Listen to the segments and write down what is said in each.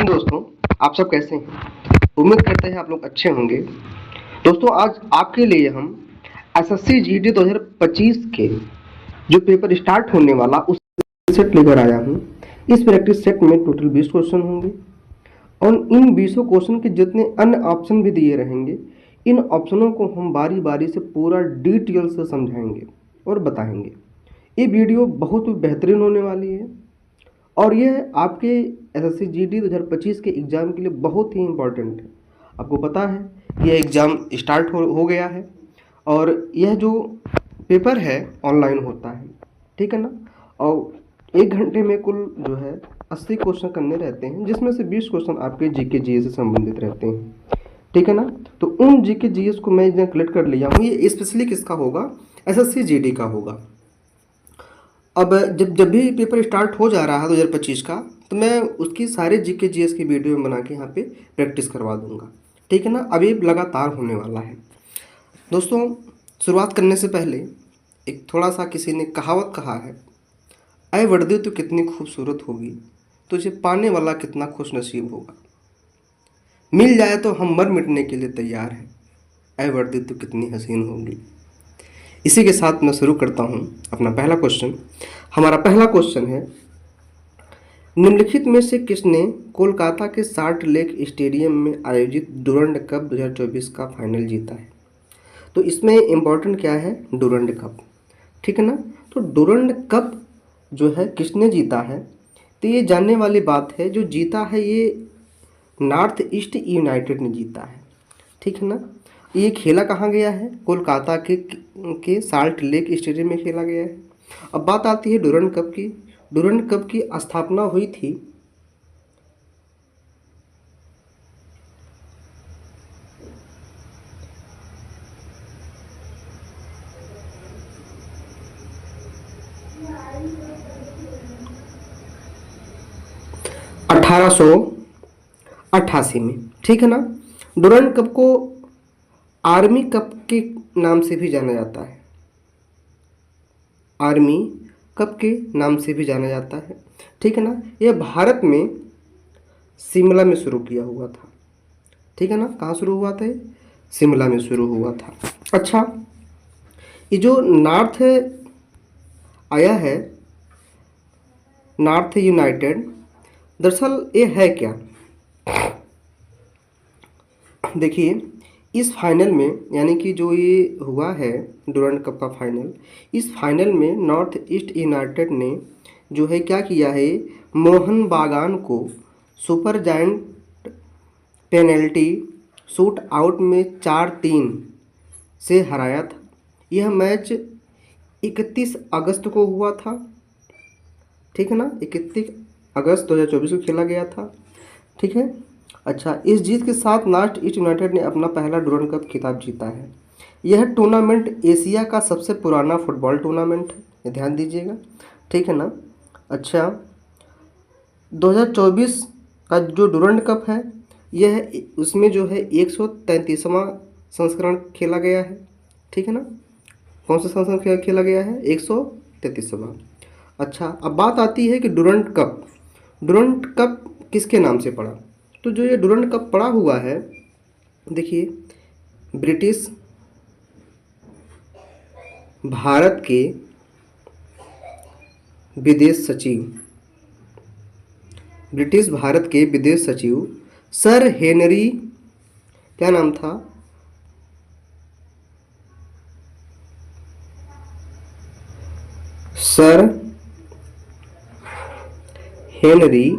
दोस्तों, आप सब कैसे हैं? उम्मीद करते हैं आप लोग अच्छे होंगे। दोस्तों, आज आपके लिए हम एसएससी जीडी 2025 के जो पेपर स्टार्ट होने वाला उस सेट लेकर आया हूँ। इस प्रैक्टिस सेट में टोटल 20 क्वेश्चन होंगे और इन 20 क्वेश्चन के जितने अन्य ऑप्शन भी दिए रहेंगे, इन ऑप्शनों को हम बारी बारी से पूरा डिटेल से समझाएंगे और बताएंगे। ये वीडियो बहुत बेहतरीन होने वाली है और यह आपके एसएससी जीडी 2025 के एग्ज़ाम के लिए बहुत ही इम्पोर्टेंट है। आपको पता है कि यह एग्ज़ाम स्टार्ट हो गया है और यह जो पेपर है ऑनलाइन होता है, ठीक है ना। और 1 घंटे में कुल जो है 80 क्वेश्चन करने रहते हैं, जिसमें से 20 क्वेश्चन आपके जीके जीएस से संबंधित रहते हैं, ठीक है ना। तो उन जीके जीएस को मैं इधर कलेक्ट कर लिया हूँ। ये स्पेशली किसका होगा? एसएससी जीडी का होगा। अब जब भी पेपर स्टार्ट हो जा रहा है 2025 का, तो मैं उसकी सारे जीके जीएस की वीडियो बना के यहाँ पे प्रैक्टिस करवा दूंगा, ठीक है ना। अभी लगातार होने वाला है। दोस्तों, शुरुआत करने से पहले एक थोड़ा सा, किसी ने कहावत कहा है, ऐ वर्दी तो कितनी खूबसूरत होगी, तुझे पाने वाला कितना खुश नसीब होगा। मिल जाए तो हम मर मिटने के लिए तैयार हैं, ऐ वर्दी तो कितनी हसीन होगी। इसी के साथ मैं शुरू करता हूँ अपना पहला क्वेश्चन। हमारा पहला क्वेश्चन है, निम्नलिखित में से किसने कोलकाता के साल्ट लेक स्टेडियम में आयोजित डुरंड कप 2024 का फाइनल जीता है? तो इसमें इम्पोर्टेंट क्या है? डुरंड कप, ठीक है ना। तो डुरंड कप जो है किसने जीता है? तो ये जानने वाली बात है, जो जीता है ये नॉर्थ ईस्ट यूनाइटेड ने जीता है, ठीक है ना। ये खेला कहाँ गया है? कोलकाता के साल्ट लेक स्टेडियम में खेला गया है। अब बात आती है डुरंड कप की। डुरंड कप की स्थापना हुई थी 1888 में, ठीक है ना। डुरंड कप को आर्मी कप के नाम से भी जाना जाता है, आर्मी कप के नाम से भी जाना जाता है, ठीक है ना। यह भारत में शिमला में शुरू किया हुआ था, ठीक है ना। कहाँ शुरू हुआ था? शिमला में शुरू हुआ था। अच्छा, ये जो नॉर्थ आया है, नॉर्थ यूनाइटेड, दरअसल ये है क्या? देखिए, इस फाइनल में, यानी कि जो ये हुआ है डुरंड कप का फाइनल, इस फाइनल में नॉर्थ ईस्ट यूनाइटेड ने जो है क्या किया है, मोहन बागान को super giant penalty shoot out में 4-3 से हराया था। यह मैच 31 अगस्त को हुआ था, ठीक है ना। 31 अगस्त 2024 को खेला गया था, ठीक है। अच्छा, इस जीत के साथ नॉर्थ ईस्ट यूनाइटेड ने अपना पहला डुरंड कप खिताब जीता है। यह टूर्नामेंट एशिया का सबसे पुराना फुटबॉल टूर्नामेंट है, ये ध्यान दीजिएगा, ठीक है ना। अच्छा, 2024 का जो डुरंड कप है, यह उसमें जो है 133वां संस्करण खेला गया है, ठीक है ना। कौन सा संस्करण खेला गया है? 133वां। अच्छा, अब बात आती है कि डुरंड कप, डुरंड कप किसके नाम से पड़ा? तो जो ये डुरंड कप पड़ा हुआ है, देखिए, ब्रिटिश भारत के विदेश सचिव, ब्रिटिश भारत के विदेश सचिव सर हेनरी, क्या नाम था? सर हेनरी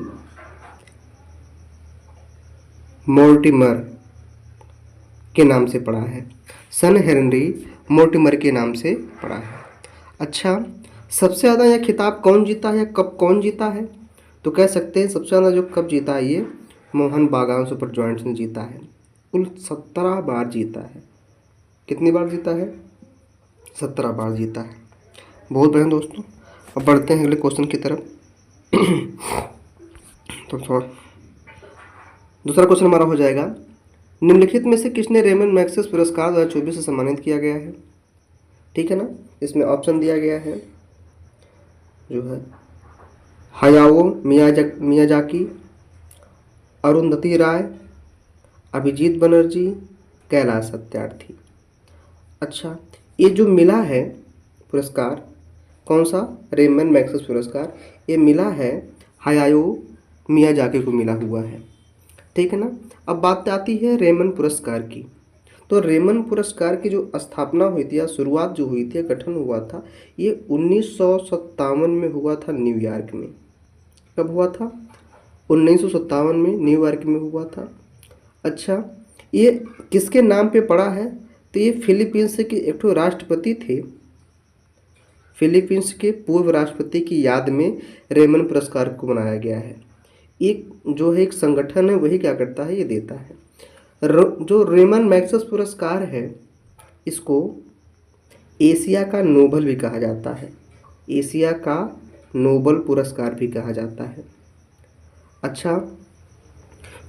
मोर्टिमर के नाम से पड़ा है, सन हेनरी मोर्टिमर के नाम से पड़ा है। अच्छा, सबसे ज़्यादा यह खिताब कौन जीता है, कब कौन जीता है? तो कह सकते हैं सबसे ज़्यादा जो कप जीता है ये मोहन बागान सुपर जॉइंट्स ने जीता है। कुल 17 बार जीता है। कितनी बार जीता है? 17 बार जीता है। बहुत बढ़िया दोस्तों, अब बढ़ते हैं अगले क्वेश्चन की तरफ। तो थोड़ा दूसरा क्वेश्चन हमारा हो जाएगा, निम्नलिखित में से किसने रेमन मैग्सेस पुरस्कार 2024 से सम्मानित किया गया है? ठीक है ना। इसमें ऑप्शन दिया गया है जो है हयाओ मियाजाकी, अरुंधति राय, अभिजीत बनर्जी, कैलाश सत्यार्थी। अच्छा, ये जो मिला है पुरस्कार, कौन सा, रेमन मैग्सेसे पुरस्कार, ये मिला है हायाओ मियाजाकी को मिला हुआ है, ठीक है ना। अब बात आती है रेमन पुरस्कार की। तो रेमन पुरस्कार की जो स्थापना हुई थी या शुरुआत जो हुई थी, गठन हुआ था, ये 1957 में हुआ था न्यूयॉर्क में। कब हुआ था? 1957 में न्यूयॉर्क में हुआ था। अच्छा, ये किसके नाम पे पड़ा है? तो ये फिलीपींस के एक ठो राष्ट्रपति थे, फिलीपींस के पूर्व राष्ट्रपति की याद में रेमन पुरस्कार को बनाया गया है। एक जो है एक संगठन है, वही क्या करता है, ये देता है। जो रेमन मैग्सेसे पुरस्कार है, इसको एशिया का नोबल भी कहा जाता है, एशिया का नोबल पुरस्कार भी कहा जाता है। अच्छा,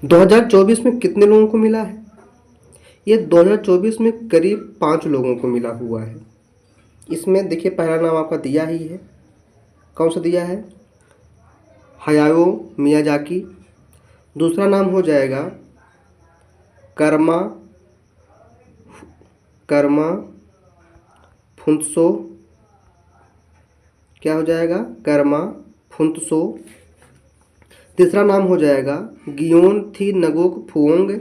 2024 में कितने लोगों को मिला है? ये 2024 में करीब 5 लोगों को मिला हुआ है। इसमें देखिए पहला नाम आपका दिया ही है, कौन सा दिया है? हायाओ मियाजाकी। दूसरा नाम हो जाएगा कर्मा फुंत्सो, क्या हो जाएगा? कर्मा फुंत्सो। तीसरा नाम हो जाएगा गियोन थी नगोक फुओंग।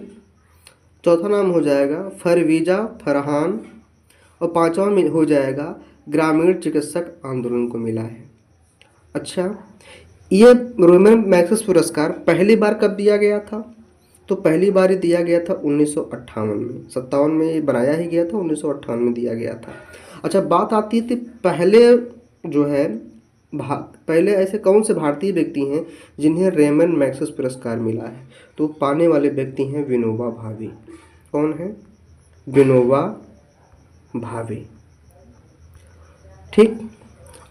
चौथा नाम हो जाएगा फरवीजा फरहान। और पांचवा हो जाएगा ग्रामीण चिकित्सक आंदोलन को मिला है। अच्छा, ये रेमन मैग्सेसे पुरस्कार पहली बार कब दिया गया था? तो पहली बार ये दिया गया था 1958 में। 57 में ये बनाया ही गया था, 1958 में दिया गया था। अच्छा, बात आती थी पहले जो है पहले ऐसे कौन से भारतीय व्यक्ति हैं जिन्हें रेमन मैग्सेसे पुरस्कार मिला है? तो पाने वाले व्यक्ति हैं विनोबा भावे। कौन है? विनोबा भावे, ठीक।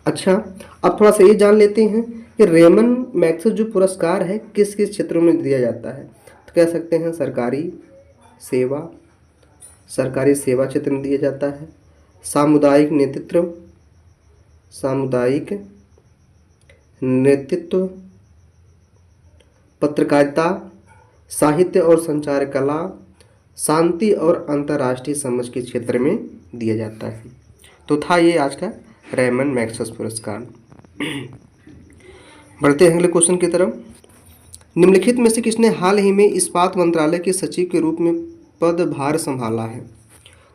अच्छा, अब थोड़ा सा ये जान लेते हैं कि रेमन मैग्सेसे जो पुरस्कार है किस किस क्षेत्रों में दिया जाता है। तो कह सकते हैं सरकारी सेवा क्षेत्र में दिया जाता है, सामुदायिक नेतृत्व, पत्रकारिता, साहित्य और संचार कला, शांति और अंतर्राष्ट्रीय समझ के क्षेत्र में दिया जाता है। तो था ये आज का रेमन मैग्सेसे पुरस्कार। बढ़ते हैं अगले क्वेश्चन की तरफ। निम्नलिखित में से किसने हाल ही में इस्पात मंत्रालय के सचिव के रूप में पदभार संभाला है?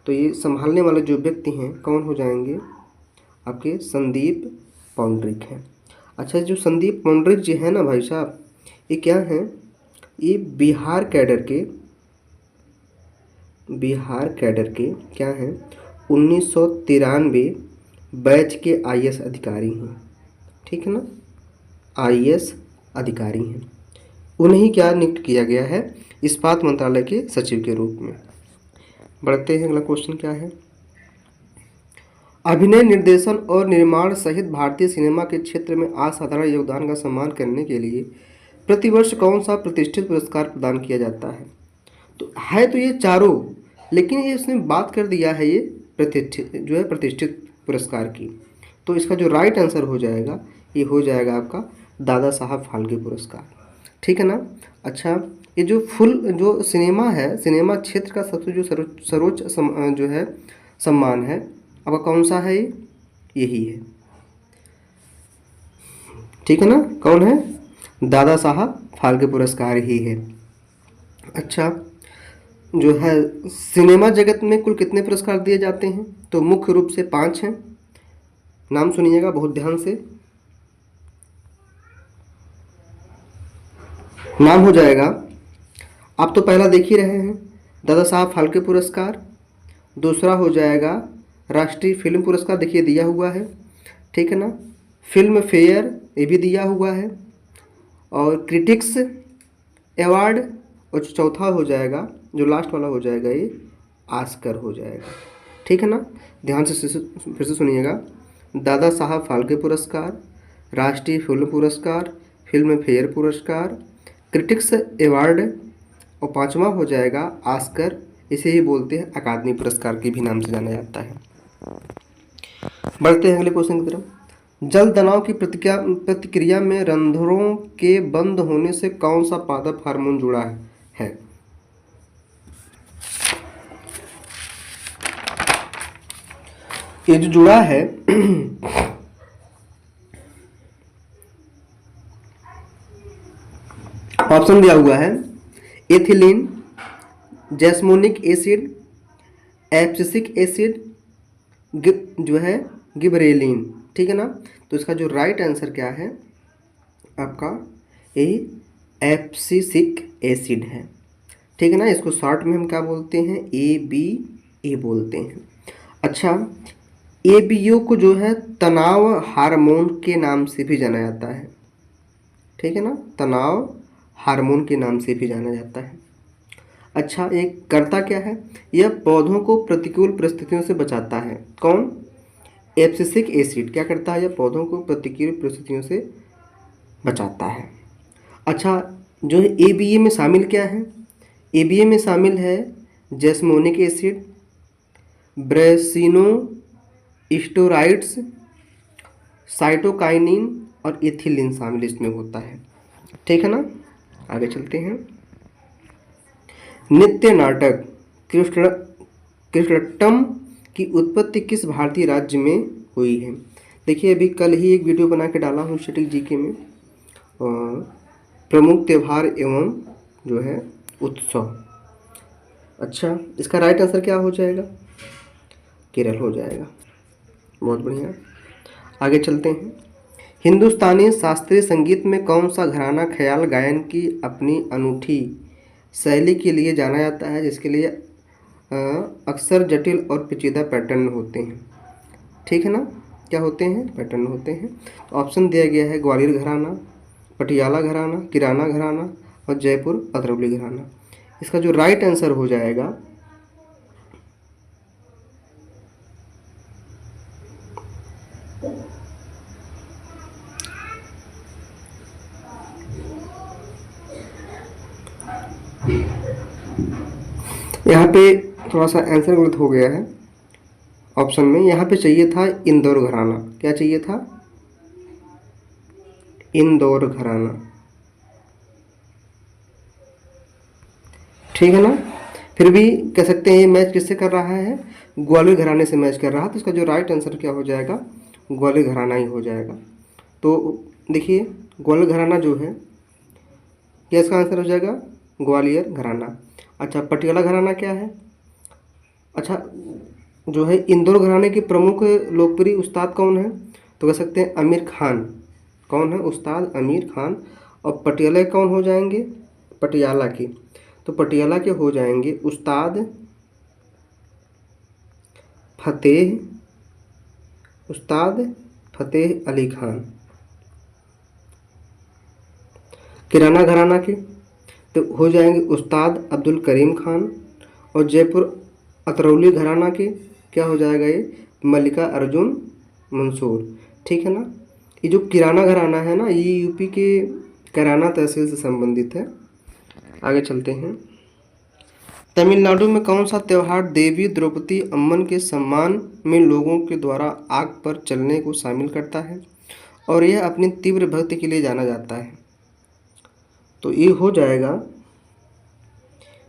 तो ये संभालने वाले जो व्यक्ति हैं कौन हो जाएंगे? आपके संदीप पौंड्रिक हैं। अच्छा, जो संदीप पौंड्रिक जी हैं ना भाई साहब, ये क्या हैं? ये बिहार कैडर के क्या हैं? 1993 बैच के आईएएस अधिकारी हैं, ठीक है ना, आईएएस अधिकारी हैं। उन्हें क्या नियुक्त किया गया है इस्पात मंत्रालय के सचिव के रूप में। बढ़ते हैं, अगला क्वेश्चन क्या है? अभिनय, निर्देशन और निर्माण सहित भारतीय सिनेमा के क्षेत्र में असाधारण योगदान का सम्मान करने के लिए प्रतिवर्ष कौन सा प्रतिष्ठित पुरस्कार प्रदान किया जाता है? तो है तो ये चारों, लेकिन ये इसने बात कर दिया है ये प्रतिष्ठित पुरस्कार की। तो इसका जो राइट आंसर हो जाएगा ये हो जाएगा आपका दादा साहब फाल्के पुरस्कार, ठीक है ना। अच्छा, ये जो सिनेमा है, सिनेमा क्षेत्र का सबसे जो सर्वोच्च जो है सम्मान है आपका कौन सा है? यही है, ठीक है ना। कौन है? दादा साहब फाल्के पुरस्कार ही है। अच्छा, जो है सिनेमा जगत में कुल कितने पुरस्कार दिए जाते हैं? तो मुख्य रूप से 5 हैं। नाम सुनिएगा बहुत ध्यान से। नाम हो जाएगा, आप तो पहला देख ही रहे हैं, दादा साहब फाल्के पुरस्कार। दूसरा हो जाएगा राष्ट्रीय फिल्म पुरस्कार, देखिए दिया हुआ है, ठीक है ना। फिल्म फेयर ये भी दिया हुआ है, और क्रिटिक्स अवार्ड, और चौथा हो जाएगा जो लास्ट वाला हो जाएगा ये ऑस्कर हो जाएगा, ठीक है ना। ध्यान से फिर से सुनिएगा, दादा साहब फाल्के पुरस्कार, राष्ट्रीय फिल्म पुरस्कार, फिल्म फेयर पुरस्कार, क्रिटिक्स अवार्ड, और 5वां हो जाएगा ऑस्कर। इसे ही बोलते हैं अकादमी पुरस्कार के भी नाम से जाना जाता है। बढ़ते हैं अगले क्वेश्चन की तरफ। जल तनाव की प्रतिक्रिया में रंध्रों के बंद होने से कौन सा पादप हार्मोन जुड़ा है? ये जो जुड़ा है ऑप्शन दिया हुआ है एथिलीन, जैस्मोनिक एसिड, एब्सिसिक एसिड, जो है गिबरेलिन। ठीक है ना। तो इसका जो राइट आंसर क्या है आपका, ये एब्सिसिक एसिड है। ठीक है ना। इसको शॉर्ट में हम क्या बोलते हैं, ABA बोलते हैं। अच्छा, ABO को जो है तनाव हार्मोन के नाम से भी जाना जाता है। ठीक है ना, तनाव हार्मोन के नाम से भी जाना जाता है। अच्छा, एक करता क्या है, यह पौधों को प्रतिकूल परिस्थितियों से बचाता है। कौन? एब्सिसिक एसिड क्या करता है, यह पौधों को प्रतिकूल परिस्थितियों से बचाता है। अच्छा, जो है ABA में शामिल क्या है, ABA में शामिल है जैस्मोनिक एसिड, ब्रेसिनो स्टेरॉइड्स, साइटोकाइनिन और एथिलीन शामिल इसमें होता है। ठीक है ना। आगे चलते हैं। नृत्य नाटक कृष्णट्टम की उत्पत्ति किस भारतीय राज्य में हुई है? देखिए, अभी कल ही एक वीडियो बना के डाला हूँ स्टैटिक जीके में, प्रमुख त्यौहार एवं जो है उत्सव। अच्छा, इसका राइट आंसर क्या हो जाएगा, केरल हो जाएगा। बहुत बढ़िया। आगे चलते हैं। हिंदुस्तानी शास्त्रीय संगीत में कौन सा घराना ख्याल गायन की अपनी अनूठी शैली के लिए जाना जाता है, जिसके लिए अक्सर जटिल और पेचीदा पैटर्न होते हैं? ठीक है ना, क्या होते हैं, पैटर्न होते हैं। तो ऑप्शन दिया गया है ग्वालियर घराना, पटियाला घराना, किराना घराना और जयपुर अतरौली घराना। इसका जो राइट आंसर हो जाएगा यहाँ पे थोड़ा सा आंसर गलत हो गया है ऑप्शन में। यहाँ पे चाहिए था इंदौर घराना। क्या चाहिए था, इंदौर घराना। ठीक है ना। फिर भी कह सकते हैं ये मैच किससे कर रहा है, ग्वालियर घराने से मैच कर रहा है। तो इसका जो राइट आंसर क्या हो जाएगा, ग्वालियर घराना ही हो जाएगा। तो देखिए, ग्वालियर घराना जो है, क्या इसका आंसर हो जाएगा, ग्वालियर घराना। अच्छा, पटियाला घराना क्या है? अच्छा, जो है इंदौर घराने के प्रमुख लोकप्रिय उस्ताद कौन है? तो कह सकते हैं आमिर खान। कौन है उस्ताद? आमिर खान। और पटियाला कौन हो जाएंगे, पटियाला के, तो पटियाला के हो जाएंगे उस्ताद फतेह अली खान। किराना घराना के तो हो जाएंगे उस्ताद अब्दुल करीम खान। और जयपुर अतरौली घराना के क्या हो जाएगा, ये मल्लिका अर्जुन मंसूर। ठीक है ना। ये जो किराना घराना है ना, ये यूपी के किराना तहसील से संबंधित है। आगे चलते हैं। तमिलनाडु में कौन सा त्यौहार देवी द्रौपदी अम्मन के सम्मान में लोगों के द्वारा आग पर चलने को शामिल करता है और यह अपनी तीव्र भक्ति के लिए जाना जाता है? तो ये हो जाएगा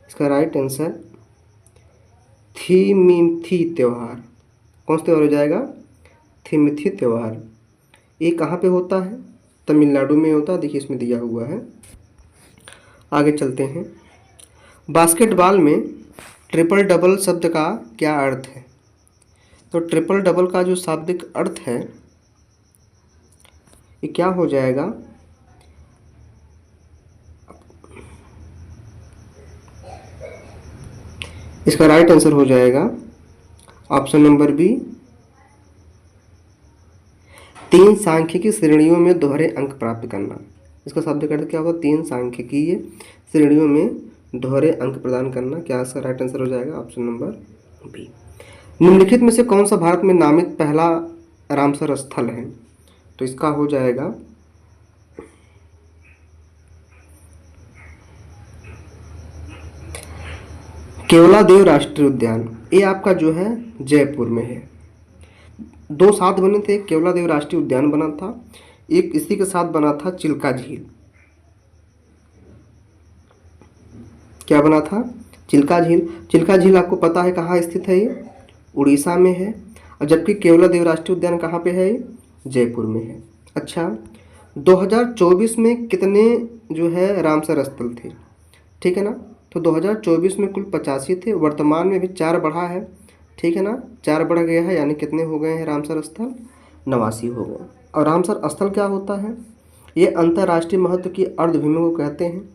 इसका राइट आंसर थीमिथी त्यौहार। कौन सा त्यौहार हो जाएगा, थीमिथी त्यौहार। ये कहाँ पे होता है, तमिलनाडु में होता है। देखिए, इसमें दिया हुआ है। आगे चलते हैं। बास्केटबॉल में ट्रिपल डबल शब्द का क्या अर्थ है? तो ट्रिपल डबल का जो शाब्दिक अर्थ है ये क्या हो जाएगा, इसका राइट आंसर हो जाएगा ऑप्शन नंबर बी, 3 सांख्यिकी श्रेणियों में दोहरे अंक प्राप्त करना। इसका शाब्दिक अर्थ क्या होगा, 3 सांख्यिकीय श्रेणियों में दोहरे अंक प्रदान करना। क्या इसका राइट आंसर हो जाएगा ऑप्शन नंबर बी। निम्नलिखित में से कौन सा भारत में नामित पहला रामसर स्थल है? तो इसका हो जाएगा केवलादेव राष्ट्रीय उद्यान। ये आपका जो है जयपुर में है। दो साथ बने थे, केवलादेव राष्ट्रीय उद्यान बना था, एक इसी के साथ बना था चिल्का झील। क्या बना था? चिल्का झील। चिल्का झील आपको पता है कहाँ स्थित है? ये उड़ीसा में है। और जबकि केवलादेव राष्ट्रीय उद्यान कहाँ पे है? जयपुर में है। अच्छा, 2024 में कितने जो है रामसर स्थल थे? ठीक है ना, तो 2024 में कुल 85 थे, वर्तमान में भी 4 बढ़ा है। ठीक है ना, 4 बढ़ गया है, यानी कितने हो गए हैं रामसर स्थल? 89 हो गए। और रामसर स्थल क्या होता है? ये अंतर्राष्ट्रीय महत्व की अर्धभूमि को कहते हैं।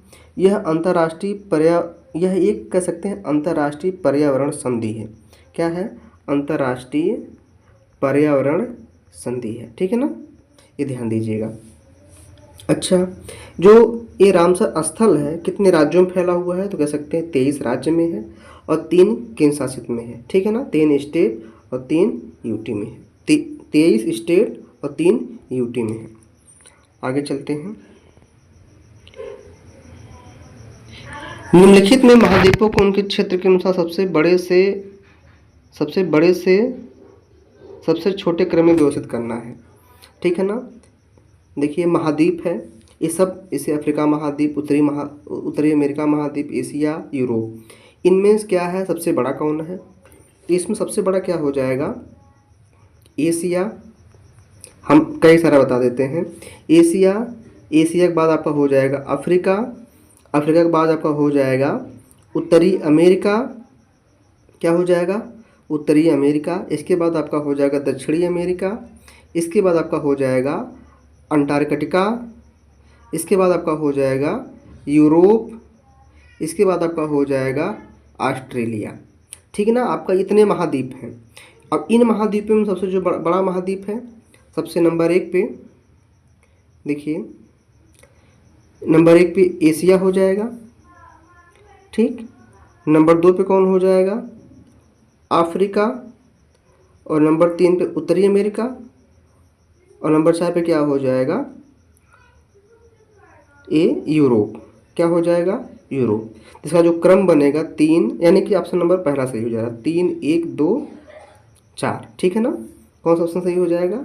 यह एक कह सकते हैं अंतर्राष्ट्रीय पर्यावरण संधि है। क्या है? अंतर्राष्ट्रीय पर्यावरण संधि है। ठीक है ना, ये ध्यान दीजिएगा। अच्छा, जो ये रामसर स्थल है कितने राज्यों में फैला हुआ है? तो कह सकते हैं 23 राज्य में है और 3 केंद्र शासित में है। ठीक है ना, 3 स्टेट और 3 यूटी में है। 23 स्टेट और 3 यूटी में है। आगे चलते हैं। निम्नलिखित में महाद्वीपों को उनके क्षेत्र के अनुसार सबसे बड़े से सबसे छोटे क्रम में व्यवस्थित करना है। ठीक है ना, देखिए महाद्वीप है, ये सब इसे अफ्रीका महाद्वीप, उत्तरी अमेरिका महाद्वीप, एशिया, यूरोप। इनमें क्या है सबसे बड़ा कौन है? इसमें सबसे बड़ा क्या हो जाएगा? एशिया। हम कई सारा बता देते हैं। एशिया के बाद आपका हो जाएगा अफ्रीका के बाद आपका हो जाएगा उत्तरी अमेरिका। क्या हो जाएगा? उत्तरी अमेरिका। इसके बाद आपका हो जाएगा दक्षिणी अमेरिका। इसके बाद आपका हो जाएगा अंटार्कटिका। इसके बाद आपका हो जाएगा यूरोप। इसके बाद आपका हो जाएगा ऑस्ट्रेलिया। ठीक है ना, आपका इतने महाद्वीप हैं। अब इन महाद्वीपों में सबसे जो बड़ा महाद्वीप है, सबसे नंबर 1 पे देखिए, नंबर 1 पे एशिया हो जाएगा। ठीक, नंबर 2 पे कौन हो जाएगा? अफ्रीका। और नंबर 3 पे उत्तरी अमेरिका। और नंबर 4 पे क्या हो जाएगा? यूरोप। क्या हो जाएगा? यूरोप। इसका जो क्रम बनेगा 3, यानी कि ऑप्शन नंबर पहला सही हो जाएगा। 3, 1, 2, 4। ठीक है ना, कौन सा ऑप्शन सही हो जाएगा?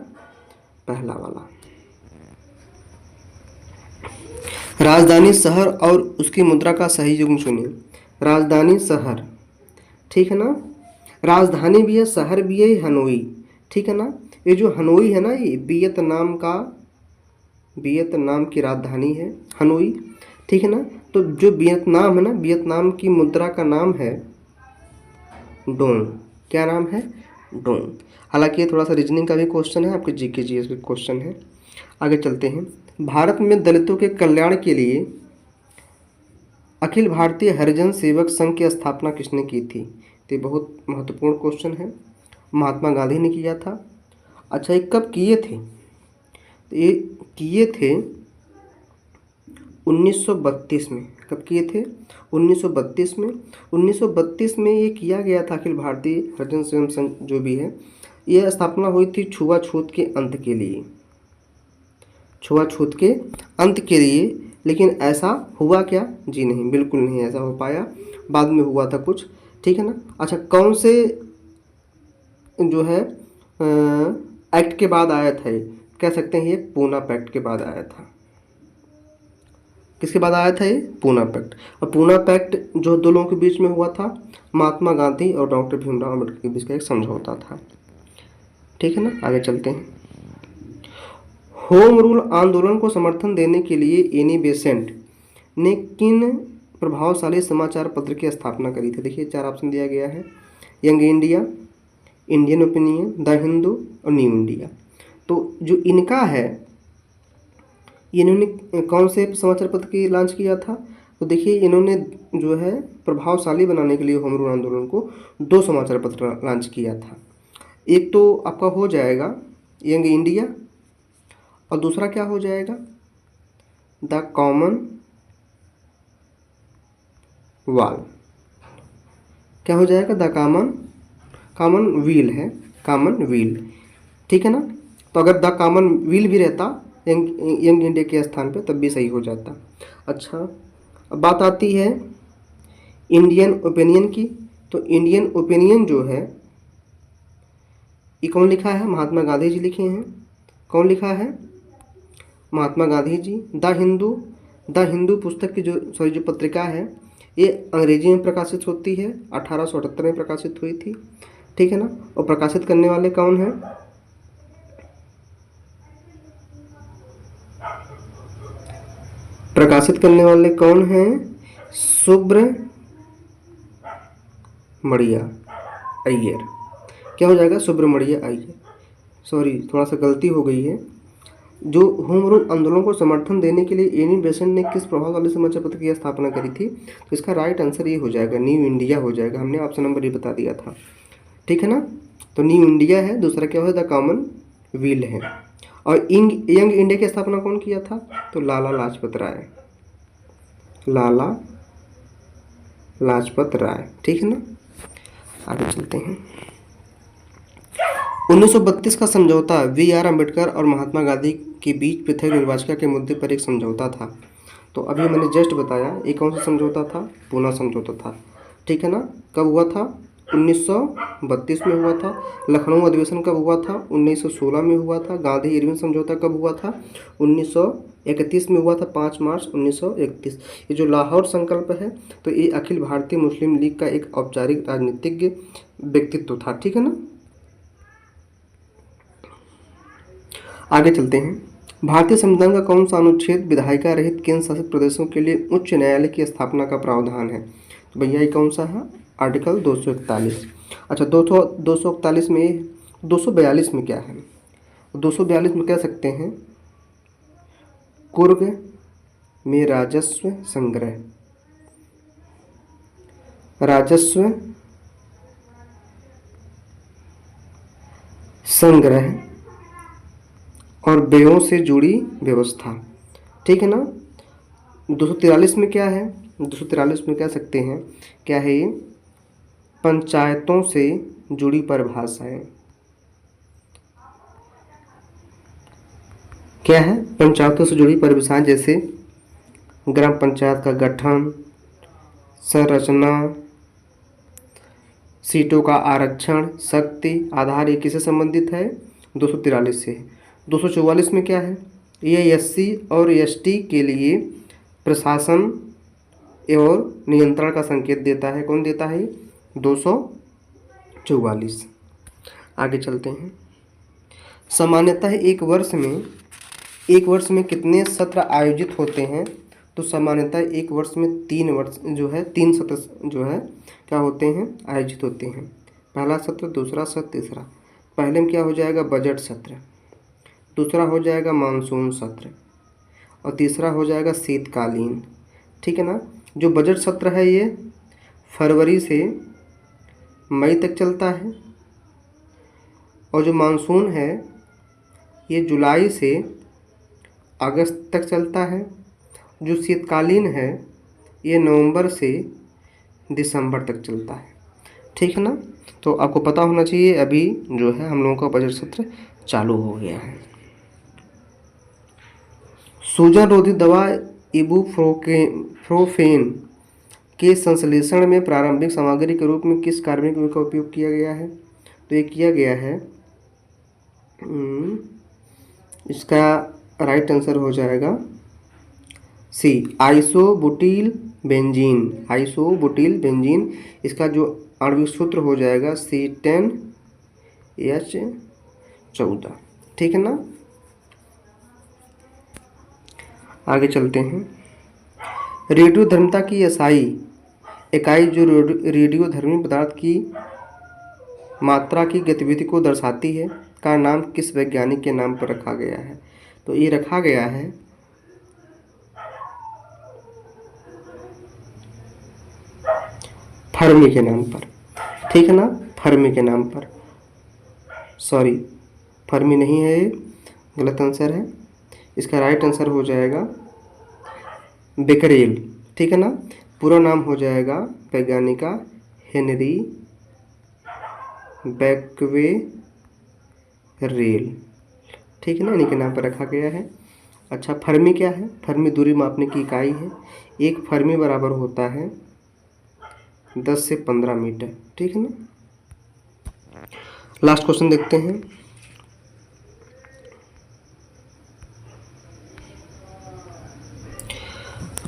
पहला वाला। राजधानी शहर और उसकी मुद्रा का सही युग्म चुनिए। राजधानी शहर। ठीक है ना, राजधानी भी है, शहर भी है, हनोई। ठीक है ना, ये जो हनोई है ना, ये वियतनाम की राजधानी है हनोई। ठीक है ना, तो जो वियतनाम है ना, वियतनाम की मुद्रा का नाम है डोंग। क्या नाम है? डोंग। हालांकि ये थोड़ा सा रीजनिंग का भी क्वेश्चन है, आपके जीके जीएस का क्वेश्चन है। आगे चलते हैं। भारत में दलितों के कल्याण के लिए अखिल भारतीय हरिजन सेवक संघ की स्थापना किसने की थी? तो ये बहुत महत्वपूर्ण क्वेश्चन है। महात्मा गांधी ने किया था। अच्छा, ये कब किए थे? तो ये किए थे 1932 में। कब किए थे? 1932 में। 1932 में ये किया गया था। अखिल भारतीय हरिजन सेवक संघ जो भी है, ये स्थापना हुई थी छुआछूत के अंत के लिए। छुआछूत के अंत के लिए। लेकिन ऐसा हुआ क्या? जी नहीं, बिल्कुल नहीं ऐसा हो पाया। बाद में हुआ था कुछ। ठीक है ना। अच्छा, कौन से जो है एक्ट के बाद आया था? ये कह सकते हैं ये पूना पैक्ट के बाद आया था। किसके बाद आया था? ये पूना पैक्ट। और पूना पैक्ट जो दो लोगों के बीच में हुआ था, महात्मा गांधी और डॉक्टर भीमराव अम्बेडकर के बीच का एक समझौता था। ठीक है ना, आगे चलते हैं। होम रूल आंदोलन को समर्थन देने के लिए एनी बेसेंट ने किन प्रभावशाली समाचार पत्र की स्थापना करी थी? देखिए 4 ऑप्शन दिया गया है। Young India, Indian opinion, the Hindu और न्यू इंडिया। तो जो इनका है, इन्होंने कौन से समाचार पत्र की लॉन्च किया था? तो देखिए इन्होंने जो है प्रभावशाली बनाने के लिए होम रूल आंदोलन को 2 समाचार पत्र लॉन्च किया था। एक तो आपका हो जाएगा यंग इंडिया और दूसरा क्या हो जाएगा? द कॉमन वाल। क्या हो जाएगा? द कॉमन व्हील है, कॉमन व्हील। ठीक है ना, तो अगर द कॉमन व्हील भी रहता यंग इंडिया के स्थान पे तब भी सही हो जाता। अच्छा, अब बात आती है इंडियन ओपिनियन की। तो इंडियन ओपिनियन जो है ये कौन लिखा है? महात्मा गांधी जी लिखे हैं। कौन लिखा है? महात्मा गांधी जी। द हिंदू पुस्तक की जो पत्रिका है ये अंग्रेजी में प्रकाशित होती है, 1878 में प्रकाशित हुई थी, ठीक है ना। और प्रकाशित करने वाले कौन हैं? प्रकाशित करने वाले कौन हैं? सुब्रमण्य अय्यर। क्या हो जाएगा? सुब्रमण्य अय्यर। सॉरी, थोड़ा सा गलती हो गई है। जो होम रूल आंदोलन को समर्थन देने के लिए एनी बेसेंट ने किस प्रभावशाली समाचार पत्र की स्थापना करी थी? तो इसका राइट आंसर ये हो जाएगा, न्यू इंडिया हो जाएगा। हमने ऑप्शन नंबर ये बता दिया था, ठीक है ना। तो न्यू इंडिया है, दूसरा क्या है? द कॉमन वील है। और यंग इंडिया की स्थापना कौन किया था? तो लाला लाजपत राय। लाला लाजपत राय, ठीक है ना। आगे चलते हैं। 1932 का समझौता वी.आर. अम्बेडकर और महात्मा गांधी के बीच पृथक निर्वाचिका के मुद्दे पर एक समझौता था। तो अभी मैंने जस्ट बताया ये कौन सा समझौता था? पूना समझौता था, ठीक है ना। कब हुआ था? 1932 में हुआ था। लखनऊ अधिवेशन कब हुआ था? 1916 में हुआ था। गांधी इरविन समझौता कब हुआ था? 1931 में हुआ था, 5 मार्च 1931। ये जो लाहौर संकल्प है तो ये अखिल भारतीय मुस्लिम लीग का एक औपचारिक राजनीतिज्ञ व्यक्तित्व था, ठीक है ना। आगे चलते हैं। भारतीय संविधान का कौन सा अनुच्छेद विधायिका रहित केंद्र शासित प्रदेशों के लिए उच्च न्यायालय की स्थापना का प्रावधान है? तो भैया ये कौन सा है? आर्टिकल 241। अच्छा, 241 में 242 में क्या है? 242 में कह सकते हैं कुर्ग में राजस्व संग्रह, और व्ययों से जुड़ी व्यवस्था, ठीक है ना। 243 में क्या है? 243 में कह सकते हैं क्या है ये? पंचायतों से जुड़ी परिभाषाएं। क्या है? पंचायतों से जुड़ी परिभाषाएं, जैसे ग्राम पंचायत का गठन, संरचना, सीटों का आरक्षण, शक्ति, आधार, ये किससे संबंधित है? 243 से। 244 में क्या है? ये एससी और एसटी के लिए प्रशासन एवं नियंत्रण का संकेत देता है। कौन देता है? 244। आगे चलते हैं। सामान्यतः एक वर्ष में कितने सत्र आयोजित होते हैं? तो सामान्यतः एक वर्ष में 3 सत्र जो है क्या होते हैं? आयोजित होते हैं। पहला सत्र, दूसरा सत्र, तीसरा। पहले में क्या हो जाएगा? बजट सत्र, दूसरा हो जाएगा मानसून सत्र, और तीसरा हो जाएगा शीतकालीन, ठीक है ना। जो बजट सत्र है ये फरवरी से मई तक चलता है, और जो मानसून है ये जुलाई से अगस्त तक चलता है। जो शीतकालीन है ये नवंबर से दिसंबर तक चलता है, ठीक है ना। तो आपको पता होना चाहिए अभी जो है हम लोगों का बजट सत्र चालू हो गया है। सूजन रोधी दवा इबुप्रोफेन के संश्लेषण में प्रारंभिक सामग्री के रूप में किस कार्बनिक यौगिक का उपयोग किया गया है? तो ये किया गया है, इसका राइट आंसर हो जाएगा सी, आइसोबुटील बेंजीन। इसका जो आणविक सूत्र हो जाएगा C10H14, ठीक है ना। आगे चलते हैं। रेडियोधर्मिता की इकाई जो रेडियोधर्मी पदार्थ की मात्रा की गतिविधि को दर्शाती है का नाम किस वैज्ञानिक के नाम पर रखा गया है? तो ये रखा गया है फर्मी के नाम पर, ठीक है ना। फर्मी के नाम पर, सॉरी फर्मी नहीं है, ये गलत आंसर है। इसका राइट आंसर हो जाएगा बेकरेल, ठीक है ना। पूरा नाम हो जाएगा वैज्ञानिक हेनरी बेकवेरेल, ठीक है ना, इन्हीं के नाम पर रखा गया है। अच्छा, फर्मी क्या है? फर्मी दूरी मापने की इकाई है। एक फर्मी बराबर होता है 10 से 15 मीटर, ठीक है ना। लास्ट क्वेश्चन देखते हैं।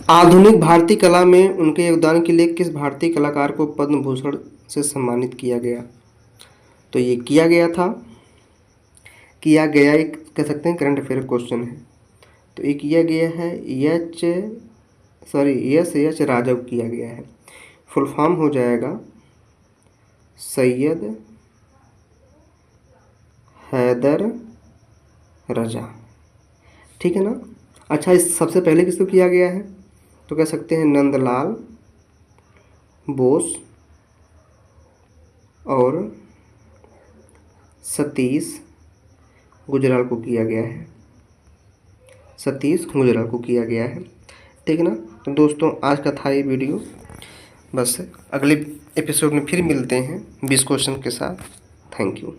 आधुनिक भारतीय कला में उनके योगदान के लिए किस भारतीय कलाकार को पद्म भूषण से सम्मानित किया गया? तो ये किया गया एक कह सकते हैं करंट अफेयर क्वेश्चन है। तो ये किया गया है एच राजव किया गया है। फुल फॉर्म हो जाएगा सैयद हैदर रजा, ठीक है ना। अच्छा, इस सबसे पहले किसको किया गया है? तो कह सकते हैं नंदलाल बोस और सतीश गुजराल को किया गया है, ठीक है ना। तो दोस्तों आज का था ये वीडियो, बस अगले एपिसोड में फिर मिलते हैं 20 क्वेश्चन के साथ। Thank you.